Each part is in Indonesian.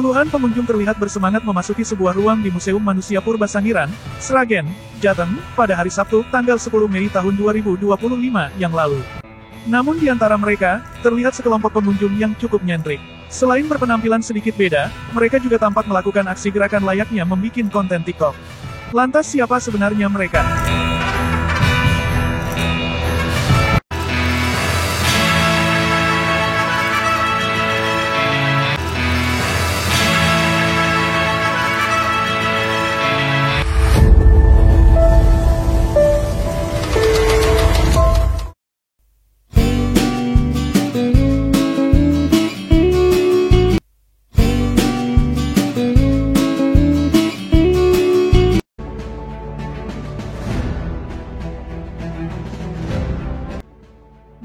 Puluhan pengunjung terlihat bersemangat memasuki sebuah ruang di Museum Manusia Purba Sangiran, Sragen, Jateng, pada hari Sabtu, tanggal 10 Mei tahun 2025 yang lalu. Namun di antara mereka, terlihat sekelompok pengunjung yang cukup nyentrik. Selain berpenampilan sedikit beda, mereka juga tampak melakukan aksi gerakan layaknya membuat konten TikTok. Lantas siapa sebenarnya mereka?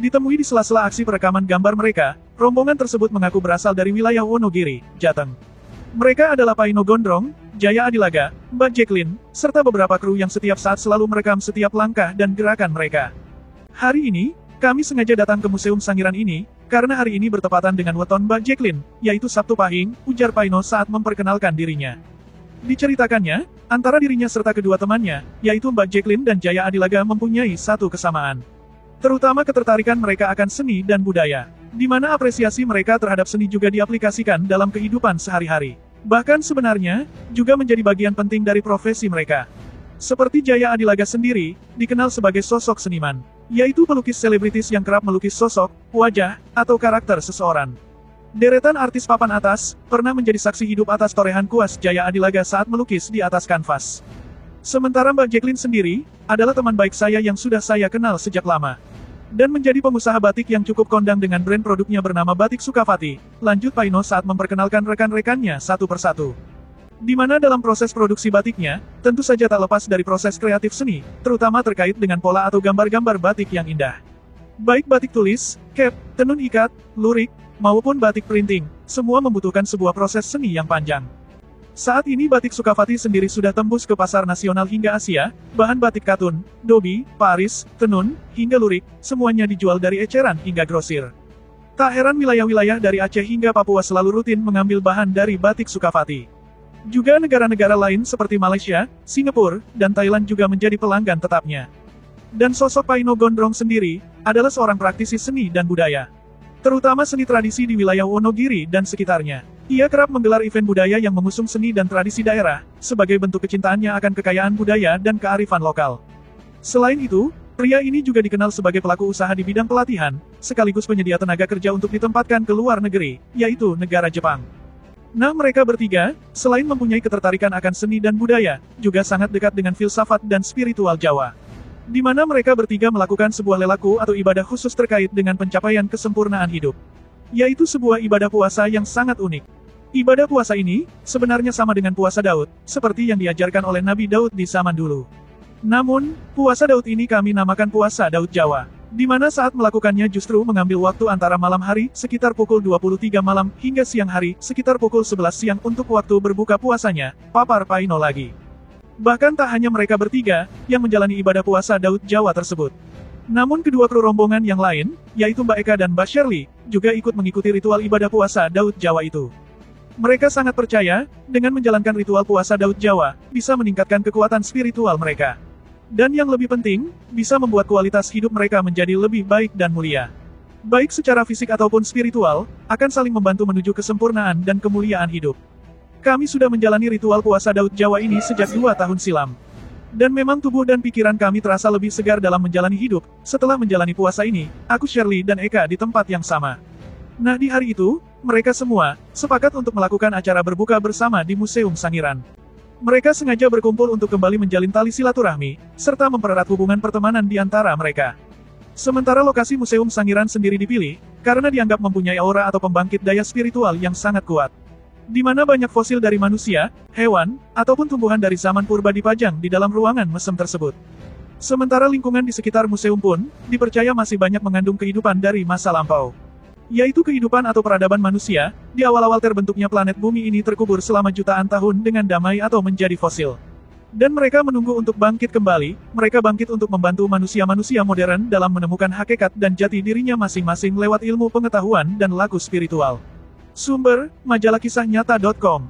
Ditemui di sela-sela aksi perekaman gambar mereka, rombongan tersebut mengaku berasal dari wilayah Wonogiri, Jateng. Mereka adalah Paino Gondrong, Jaya Adilaga, Mbak Jacqueline, serta beberapa kru yang setiap saat selalu merekam setiap langkah dan gerakan mereka. Hari ini, kami sengaja datang ke Museum Sangiran ini, karena hari ini bertepatan dengan weton Mbak Jacqueline, yaitu Sabtu Pahing, ujar Paino saat memperkenalkan dirinya. Diceritakannya, antara dirinya serta kedua temannya, yaitu Mbak Jacqueline dan Jaya Adilaga mempunyai satu kesamaan. Terutama ketertarikan mereka akan seni dan budaya, di mana apresiasi mereka terhadap seni juga diaplikasikan dalam kehidupan sehari-hari. Bahkan sebenarnya, juga menjadi bagian penting dari profesi mereka. Seperti Jaya Adilaga sendiri, dikenal sebagai sosok seniman, yaitu pelukis selebritis yang kerap melukis sosok, wajah, atau karakter seseorang. Deretan artis papan atas, pernah menjadi saksi hidup atas torehan kuas Jaya Adilaga saat melukis di atas kanvas. Sementara Mbak Jacqueline sendiri, adalah teman baik saya yang sudah saya kenal sejak lama. Dan menjadi pengusaha batik yang cukup kondang dengan brand produknya bernama Batik Sukavati, lanjut Paino saat memperkenalkan rekan-rekannya satu persatu. Di mana dalam proses produksi batiknya, tentu saja tak lepas dari proses kreatif seni, terutama terkait dengan pola atau gambar-gambar batik yang indah. Baik batik tulis, cap, tenun ikat, lurik, maupun batik printing, semua membutuhkan sebuah proses seni yang panjang. Saat ini Batik Sukavati sendiri sudah tembus ke pasar nasional hingga Asia, bahan batik katun, dobi, paris, tenun, hingga lurik, semuanya dijual dari eceran hingga grosir. Tak heran wilayah-wilayah dari Aceh hingga Papua selalu rutin mengambil bahan dari Batik Sukavati. Juga negara-negara lain seperti Malaysia, Singapura, dan Thailand juga menjadi pelanggan tetapnya. Dan sosok Paino Gondrong sendiri, adalah seorang praktisi seni dan budaya. Terutama seni tradisi di wilayah Wonogiri dan sekitarnya. Ia kerap menggelar event budaya yang mengusung seni dan tradisi daerah, sebagai bentuk kecintaannya akan kekayaan budaya dan kearifan lokal. Selain itu, pria ini juga dikenal sebagai pelaku usaha di bidang pelatihan, sekaligus penyedia tenaga kerja untuk ditempatkan ke luar negeri, yaitu negara Jepang. Nah, mereka bertiga, selain mempunyai ketertarikan akan seni dan budaya, juga sangat dekat dengan filsafat dan spiritual Jawa. Di mana mereka bertiga melakukan sebuah lelaku atau ibadah khusus terkait dengan pencapaian kesempurnaan hidup. Yaitu sebuah ibadah puasa yang sangat unik. Ibadah puasa ini, sebenarnya sama dengan puasa Daud, seperti yang diajarkan oleh Nabi Daud di zaman dulu. Namun, puasa Daud ini kami namakan puasa Daud Jawa. Di mana saat melakukannya justru mengambil waktu antara malam hari, sekitar pukul 23 malam, hingga siang hari, sekitar pukul 11 siang untuk waktu berbuka puasanya, papar Paino lagi. Bahkan tak hanya mereka bertiga, yang menjalani ibadah puasa Daud Jawa tersebut. Namun kedua kru rombongan yang lain, yaitu Mbak Eka dan Mbak Shirley, juga ikut mengikuti ritual ibadah puasa Daud Jawa itu. Mereka sangat percaya, dengan menjalankan ritual puasa Daud Jawa, bisa meningkatkan kekuatan spiritual mereka. Dan yang lebih penting, bisa membuat kualitas hidup mereka menjadi lebih baik dan mulia. Baik secara fisik ataupun spiritual, akan saling membantu menuju kesempurnaan dan kemuliaan hidup. Kami sudah menjalani ritual puasa Daud Jawa ini sejak 2 tahun silam. Dan memang tubuh dan pikiran kami terasa lebih segar dalam menjalani hidup, setelah menjalani puasa ini, aku Shirley dan Eka di tempat yang sama. Nah di hari itu, mereka semua, sepakat untuk melakukan acara berbuka bersama di Museum Sangiran. Mereka sengaja berkumpul untuk kembali menjalin tali silaturahmi, serta mempererat hubungan pertemanan di antara mereka. Sementara lokasi Museum Sangiran sendiri dipilih, karena dianggap mempunyai aura atau pembangkit daya spiritual yang sangat kuat. Di mana banyak fosil dari manusia, hewan, ataupun tumbuhan dari zaman purba dipajang di dalam ruangan mesem tersebut. Sementara lingkungan di sekitar museum pun, dipercaya masih banyak mengandung kehidupan dari masa lampau. Yaitu kehidupan atau peradaban manusia, di awal-awal terbentuknya planet bumi ini terkubur selama jutaan tahun dengan damai atau menjadi fosil. Dan mereka menunggu untuk bangkit kembali, mereka bangkit untuk membantu manusia-manusia modern dalam menemukan hakikat dan jati dirinya masing-masing lewat ilmu pengetahuan dan laku spiritual. Sumber, majalah kisah nyata.com.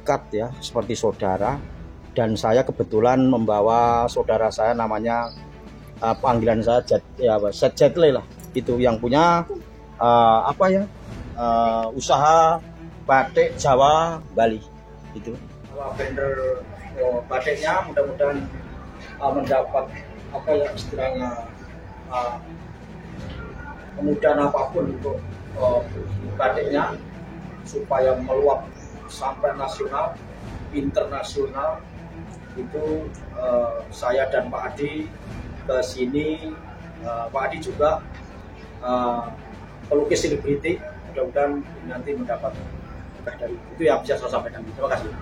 Dekat ya, seperti saudara, dan saya kebetulan membawa saudara saya namanya panggilan saya Jetley lah, itu yang punya usaha batik Jawa Bali itu. Vendor batiknya mudah-mudahan mendapat istilahnya kemudahan apapun untuk batiknya supaya meluap sampai nasional, internasional. Itu saya dan Pak Adi ke sini. Pak Adi juga pelukis selebriti, mudah-mudahan nanti mendapat dari itu yang bisa saya sampaikan. Terima kasih.